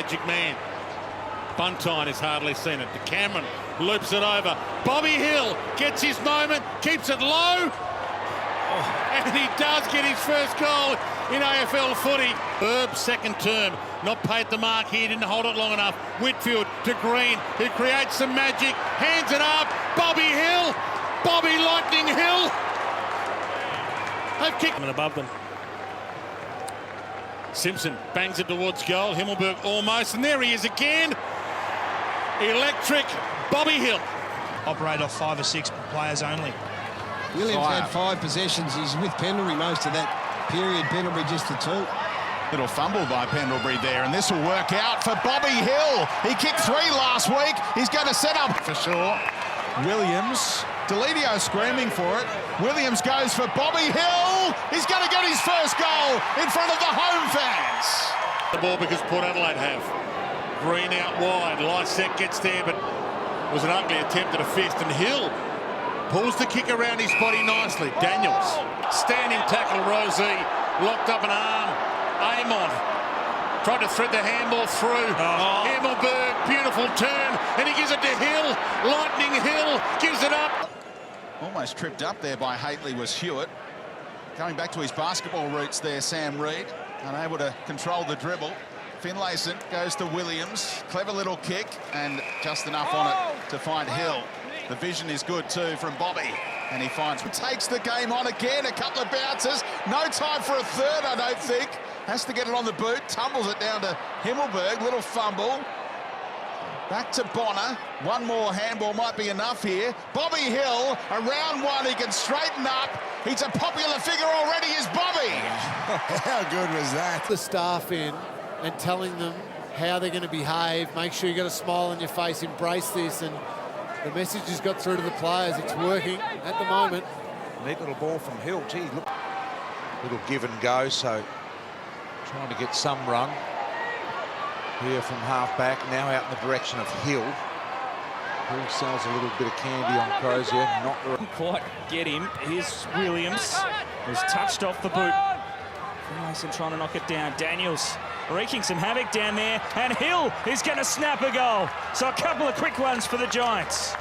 magic man. Buntine has hardly seen it. To Cameron, loops it over. Bobby Hill gets his moment, keeps it low. And he does get his first goal in AFL footy. Herb, second term, not paid the mark here, didn't hold it long enough. Whitfield to Green, who creates some magic, hands it up. Bobby Hill, Bobby Lightning Hill. They've kicked him above them. Simpson bangs it towards goal. Himmelberg almost, and there he is again. Electric Bobby Hill. Operate off 5 or 6 players only. Williams had 5 possessions. He's with Pendlebury most of that period. Pendlebury just the 2. Little fumble by Pendlebury there, and this will work out for Bobby Hill. He kicked 3 last week. He's going to set up for sure. Williams, Deledio screaming for it. Williams goes for Bobby Hill. He's going to get his first goal in front of the home fans. The ball because Port Adelaide have. Green out wide. Lysette gets there, but it was an ugly attempt at a fist, and Hill pulls the kick around his body nicely. Daniels, standing tackle, Rosie, locked up an arm. Amon tried to thread the handball through. Himmelberg, beautiful turn, and he gives it to Hill. Lightning Hill gives it up. Almost tripped up there by Haitley was Hewitt. Going back to his basketball roots there, Sam Reid, unable to control the dribble. Finlayson goes to Williams. Clever little kick, and just enough on it to find Hill. The vision is good too from Bobby, and he takes the game on again. A couple of bounces. No time for a third, I don't think. Has to get it on the boot. Tumbles it down to Himmelberg. Little fumble. Back to Bonner. One more handball might be enough here. Bobby Hill, around 1, he can straighten up. He's a popular figure already, is Bobby. How good was that? The staff in and telling them how they're going to behave. Make sure you got a smile on your face. Embrace this, and the message has got through to the players. It's working at the moment. Neat little ball from Hill. Gee, look. Little give and go, so trying to get some run here from half-back. Now out in the direction of Hill. Hill sells a little bit of candy on Crozier. Not Couldn't quite get him. Here's Williams. Was touched off the boot. Mason trying to knock it down. Daniels wreaking some havoc down there, and Hill is going to snap a goal. So a couple of quick ones for the Giants.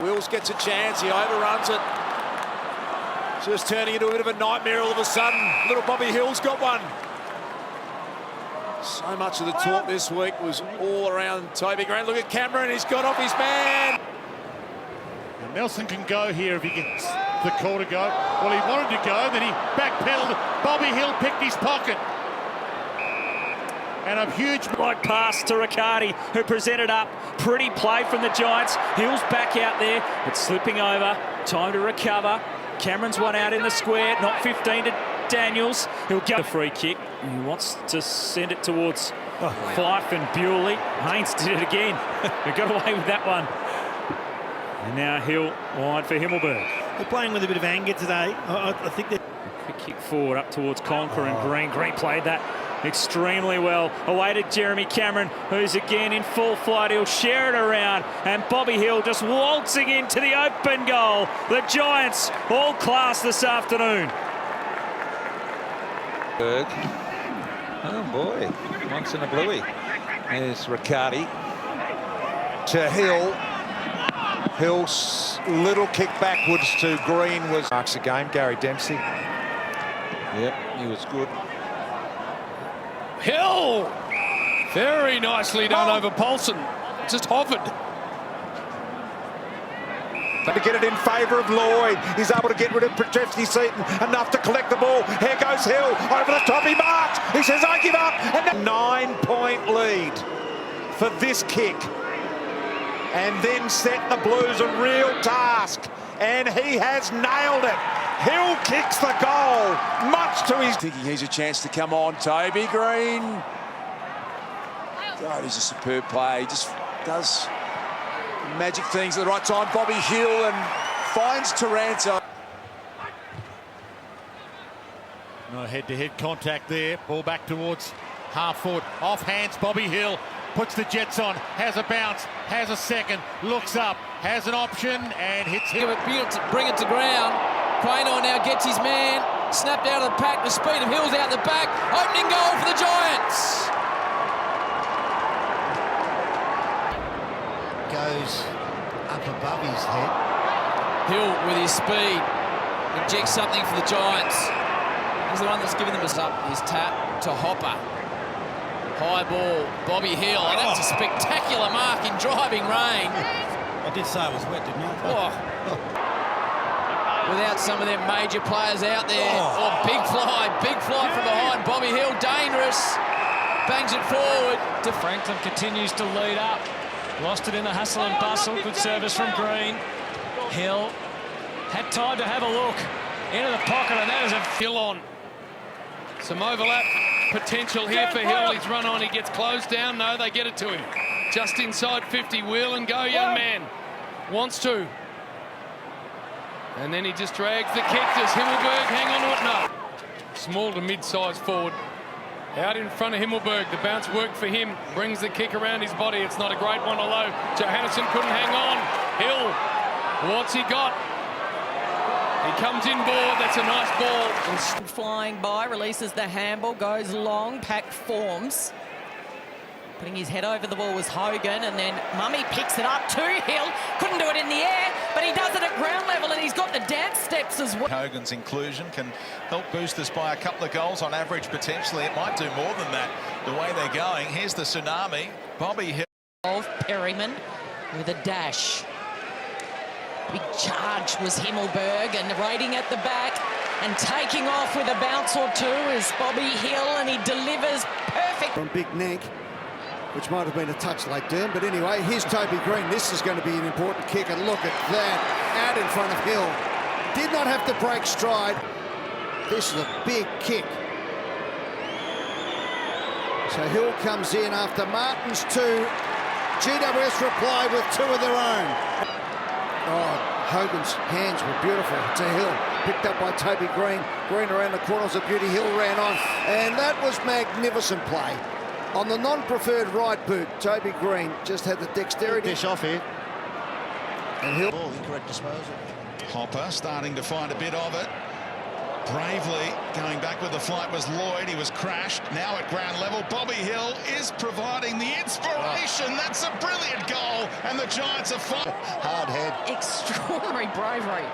Wills gets a chance, he overruns it. Just turning into a bit of a nightmare all of a sudden. Little Bobby Hill's got one. So much of the talk this week was all around Toby Green. Look at Cameron, he's got off his man. And Nelson can go here if he gets the call to go. Well, he wanted to go, then he backpedaled. Bobby Hill picked his pocket. And a huge Right pass to Riccardi, who presented up. Pretty play from the Giants. Hill's back out there. It's slipping over. Time to recover. Cameron's one out in the square. Not 15 to Daniels. He'll get a free kick. He wants to send it towards Fife and Bewley. Haynes did it again. He got away with that one. And now Hill wide for Himmelberg. They're playing with a bit of anger today. I think that. Quick kick forward up towards Conquer and Green. Green played that extremely well. Away to Jeremy Cameron, who's again in full flight. He'll share it around, and Bobby Hill just waltzing into the open goal. The Giants all class this afternoon. Oh boy, once in a bluey. There's Riccardi to Hill. Hill's little kick backwards to Green was marks the game. Gary Dempsey. Yep, he was good. Hill! Very nicely done over Paulson. Just hovered. To get it in favour of Lloyd. He's able to get rid of Petrovsky Seaton enough to collect the ball. Here goes Hill. Over the top, he marks. He says, I give up. And 9-point lead for this kick. And then set the Blues a real task. And he has nailed it. Hill kicks the goal, much to his... Thinking he's a chance to come on. Toby Green. God, he's a superb player. He just does magic things at the right time. Bobby Hill and finds Taranto. No head-to-head contact there. Ball back towards half-forward. Off hands, Bobby Hill. Puts the Jets on, has a bounce, has a second, looks up, has an option, and hits him. Bring it to ground. Craino now gets his man. Snapped out of the pack. The speed of Hill's out the back. Opening goal for the Giants. goes up above his head. Hill with his speed injects something for the Giants. He's the one that's given them his tap to Hopper. High ball, Bobby Hill, and that's a spectacular mark in driving rain. I did say it was wet, didn't I? Without some of their major players out there. Big fly from behind. Bobby Hill, dangerous. Bangs it forward. Franklin continues to lead up. Lost it in the hustle and bustle. Good service from Green. Hill had time to have a look into the pocket, and that is a Hill on. Some overlap potential here for Hill. He's run on, he gets closed down. No, they get it to him. Just inside 50, wheel and go, young man. Wants to. And then he just drags the kick. Does Himmelberg hang on to it? No. Small to mid-sized forward. Out in front of Himmelberg. The bounce worked for him. Brings the kick around his body. It's not a great one, although Johannesson couldn't hang on. Hill, what's he got? He comes in board. That's a nice ball. Flying by, releases the handball, goes long, Pack forms. Putting his head over the ball was Hogan, and then Mummy picks it up to Hill. Couldn't do it in the air, but he does it at ground level, and he's got the dance steps as well. Hogan's inclusion can help boost us by a couple of goals on average, potentially. It might do more than that, the way they're going. Here's the tsunami. Bobby Hill. Of Perryman with a dash. Big charge was Himmelberg, and raiding at the back and taking off with a bounce or two is Bobby Hill, and he delivers perfect. From Big Neck, which might have been a touch late, Dern, but anyway, here's Toby Green. This is going to be an important kick, and look at that, out in front of Hill. Did not have to break stride. This is a big kick. So Hill comes in after Martin's two. GWS reply with two of their own. Oh, Hogan's hands were beautiful to Hill. Picked up by Toby Green. Green around the corner was a beauty. Hill ran on, and that was magnificent play. On the non-preferred right boot, Toby Green just had the dexterity. Dish off here. And Hill. Ball, incorrect disposal. Hopper starting to find a bit of it. Bravely going back with the flight was Lloyd. He was crashed. Now at ground level, Bobby Hill is providing the inspiration. That's a brilliant goal, and the Giants are fine. Hard head. Extraordinary bravery.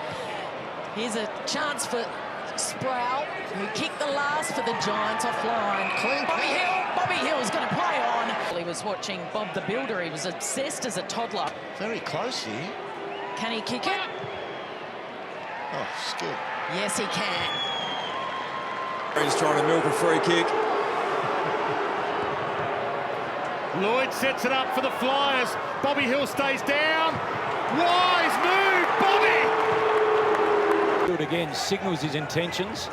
Here's a chance for Sproul, who kicked the last for the Giants offline. Clean. Bobby Hill's going to play on. He was watching Bob the Builder. He was obsessed as a toddler. Very close here. Can he kick it? Oh, skid. Yes, he can. He's trying to milk a free kick. Lloyd sets it up for the Flyers. Bobby Hill stays down. Wise move, Bobby! Good again, signals his intentions.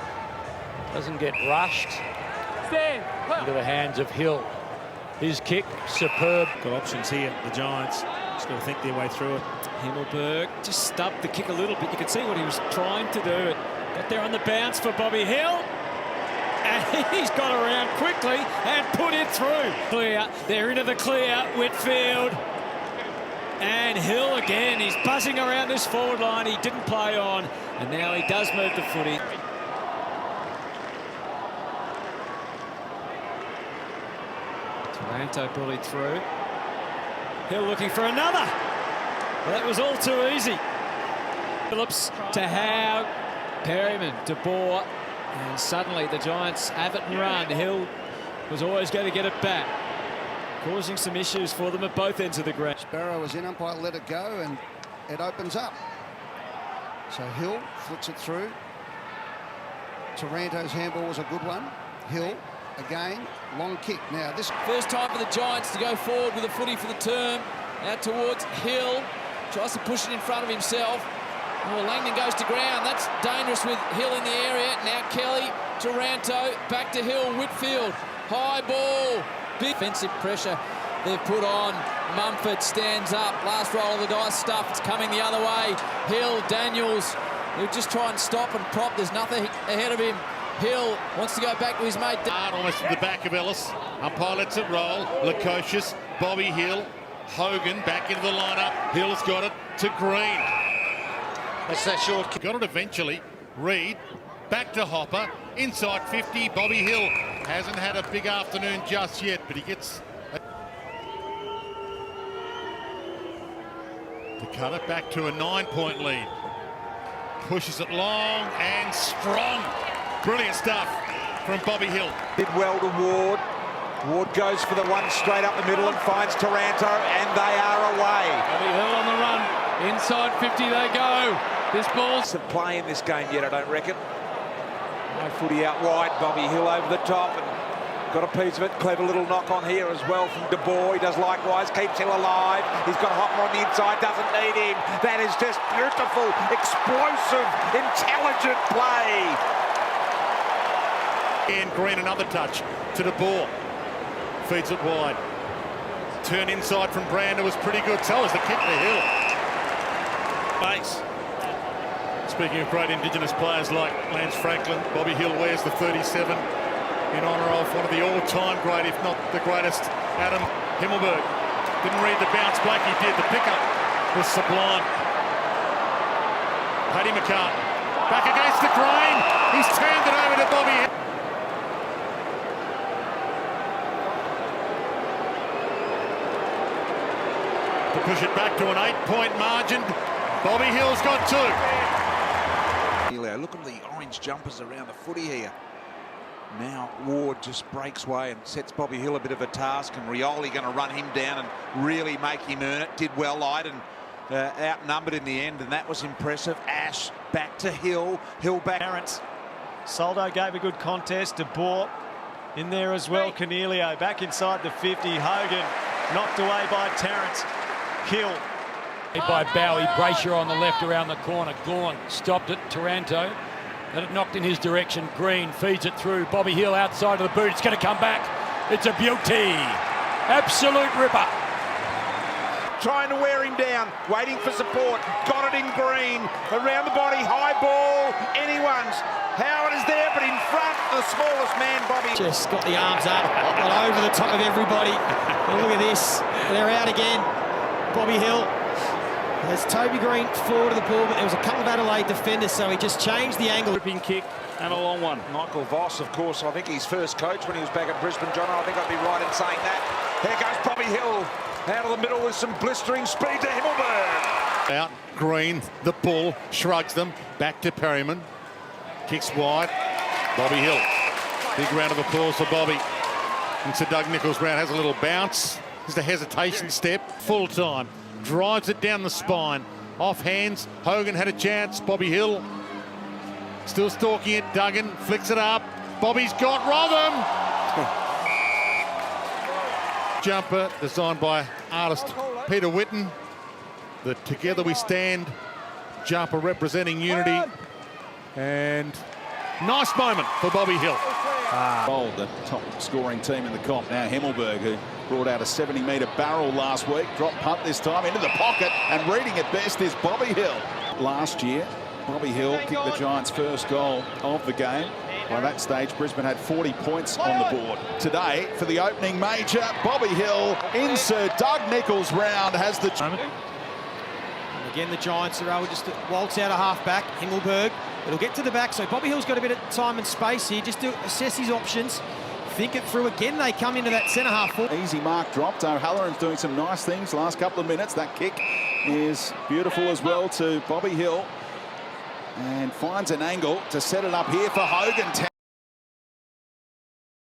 Doesn't get rushed. Into the hands of Hill. His kick, superb. Got options here, the Giants. Just got to think their way through it. Himmelberg just stubbed the kick a little bit. You could see what he was trying to do. Got there on the bounce for Bobby Hill. And he's got around quickly and put it through. Clear. They're into the clear. Whitfield. And Hill again. He's buzzing around this forward line. He didn't play on. And now he does move the footy. Taranto bullied through. Hill looking for another. Well, that was all too easy. Phillips to Howe. Perryman to Bohr. And suddenly the Giants have it and run. Hill was always going to get it back, causing some issues for them at both ends of the ground. Sparrow was in, umpire let it go, and it opens up. So Hill flicks it through. Taranto's handball was a good one. Hill, again, long kick. Now this... First time for the Giants to go forward with a footy for the term. Out towards Hill. Tries to push it in front of himself. Oh, Langdon goes to ground. That's dangerous with Hill in the area. Now Kelly, Taranto, back to Hill, Whitfield. High ball. Big defensive pressure they've put on. Mumford stands up. Last roll of the dice stuff. It's coming the other way. Hill, Daniels. He'll just try and stop and prop. There's nothing ahead of him. Hill wants to go back to his mate. Almost in the back of Ellis. Umpire lets it roll. Lukosius, Bobby Hill, Hogan back into the lineup. Hill's got it to Green. That's that short kick. Got it eventually. Reed back to Hopper. Inside 50. Bobby Hill hasn't had a big afternoon just yet, but he gets... to cut it back to a 9-point lead. Pushes it long and strong. Brilliant stuff from Bobby Hill. Did well to Ward. Ward goes for the one straight up the middle and finds Taranto, and they are away. Bobby Hill on the run. Inside 50 they go. This ball's Some play in this game yet, I don't reckon. No footy out wide. Bobby Hill over the top and got a piece of it. Clever little knock on here as well from De Boer. He does likewise. Keeps Hill alive. He's got Hopper on the inside. Doesn't need him. That is just beautiful, explosive, intelligent play. And Green, another touch to De Boer. Feeds it wide. Turn inside from Brander was pretty good. So was the kick to Hill. Base. Speaking of great Indigenous players like Lance Franklin, Bobby Hill wears the 37 in honour of one of the all-time great, if not the greatest, Adam Himmelberg. Didn't read the bounce, Blackie did. The pickup was sublime. Paddy McCart back against the grain. He's turned it over to Bobby Hill. To push it back to an 8-point margin. Bobby Hill's got 2. Look at the orange jumpers around the footy here. Now Ward just breaks way and sets Bobby Hill a bit of a task, and Rioli going to run him down and really make him earn it. Did well, Iden, outnumbered in the end, and that was impressive. Ash back to Hill. Hill back. Terrence. Soldo gave a good contest. De Boer in there as well. Cornelio back inside the 50. Hogan knocked away by Terrence. Hill. by Bowie. Brayshaw on the left around the corner. Gawn stopped it. Taranto. Then it knocked in his direction. Green feeds it through. Bobby Hill outside of the boot. It's going to come back. It's a beauty. Absolute ripper. Trying to wear him down. Waiting for support. Got it in Green. Around the body. High ball. Anyone's. Howard is there, but in front, the smallest man, Bobby. Just got the arms up. Got over the top of everybody. And look at this. They're out again. Bobby Hill. There's Toby Green forward of the ball, but there was a couple of Adelaide defenders, so he just changed the angle. Ripping kick and a long one. Michael Voss, of course, I think his first coach when he was back at Brisbane, John. I think I'd be right in saying that. There goes Bobby Hill. Out of the middle with some blistering speed to Himmelberg. Out, Green, the bull, shrugs them, back to Perryman. Kicks wide, Bobby Hill. Big round of applause for Bobby. And Sir Doug Nicholls' round has a little bounce. There's the hesitation step, full time. Drives it down the spine. Off hands, Hogan had a chance. Bobby Hill still stalking it. Duggan flicks it up. Bobby's got Rotham. Jumper designed by artist Peter Whitten. The Together We Stand jumper representing unity. And nice moment for Bobby Hill. The top scoring team in the comp now, Himmelberg, who brought out a 70-metre barrel last week. Drop punt this time into the pocket, and reading it best is Bobby Hill. Last year, Bobby Hill kicked the Giants' first goal of the game. By that stage, Brisbane had 40 points on the board. Today, for the opening major, Bobby Hill in Sir Doug Nicholls' round has the... And again, the Giants are able just to waltz out a half-back. Himmelberg, it'll get to the back, so Bobby Hill's got a bit of time and space here just to assess his options. Think it through again. They come into that centre half full. Easy mark dropped. O'Halloran's doing some nice things last couple of minutes. That kick is beautiful as well to Bobby Hill. And finds an angle to set it up here for Hogan.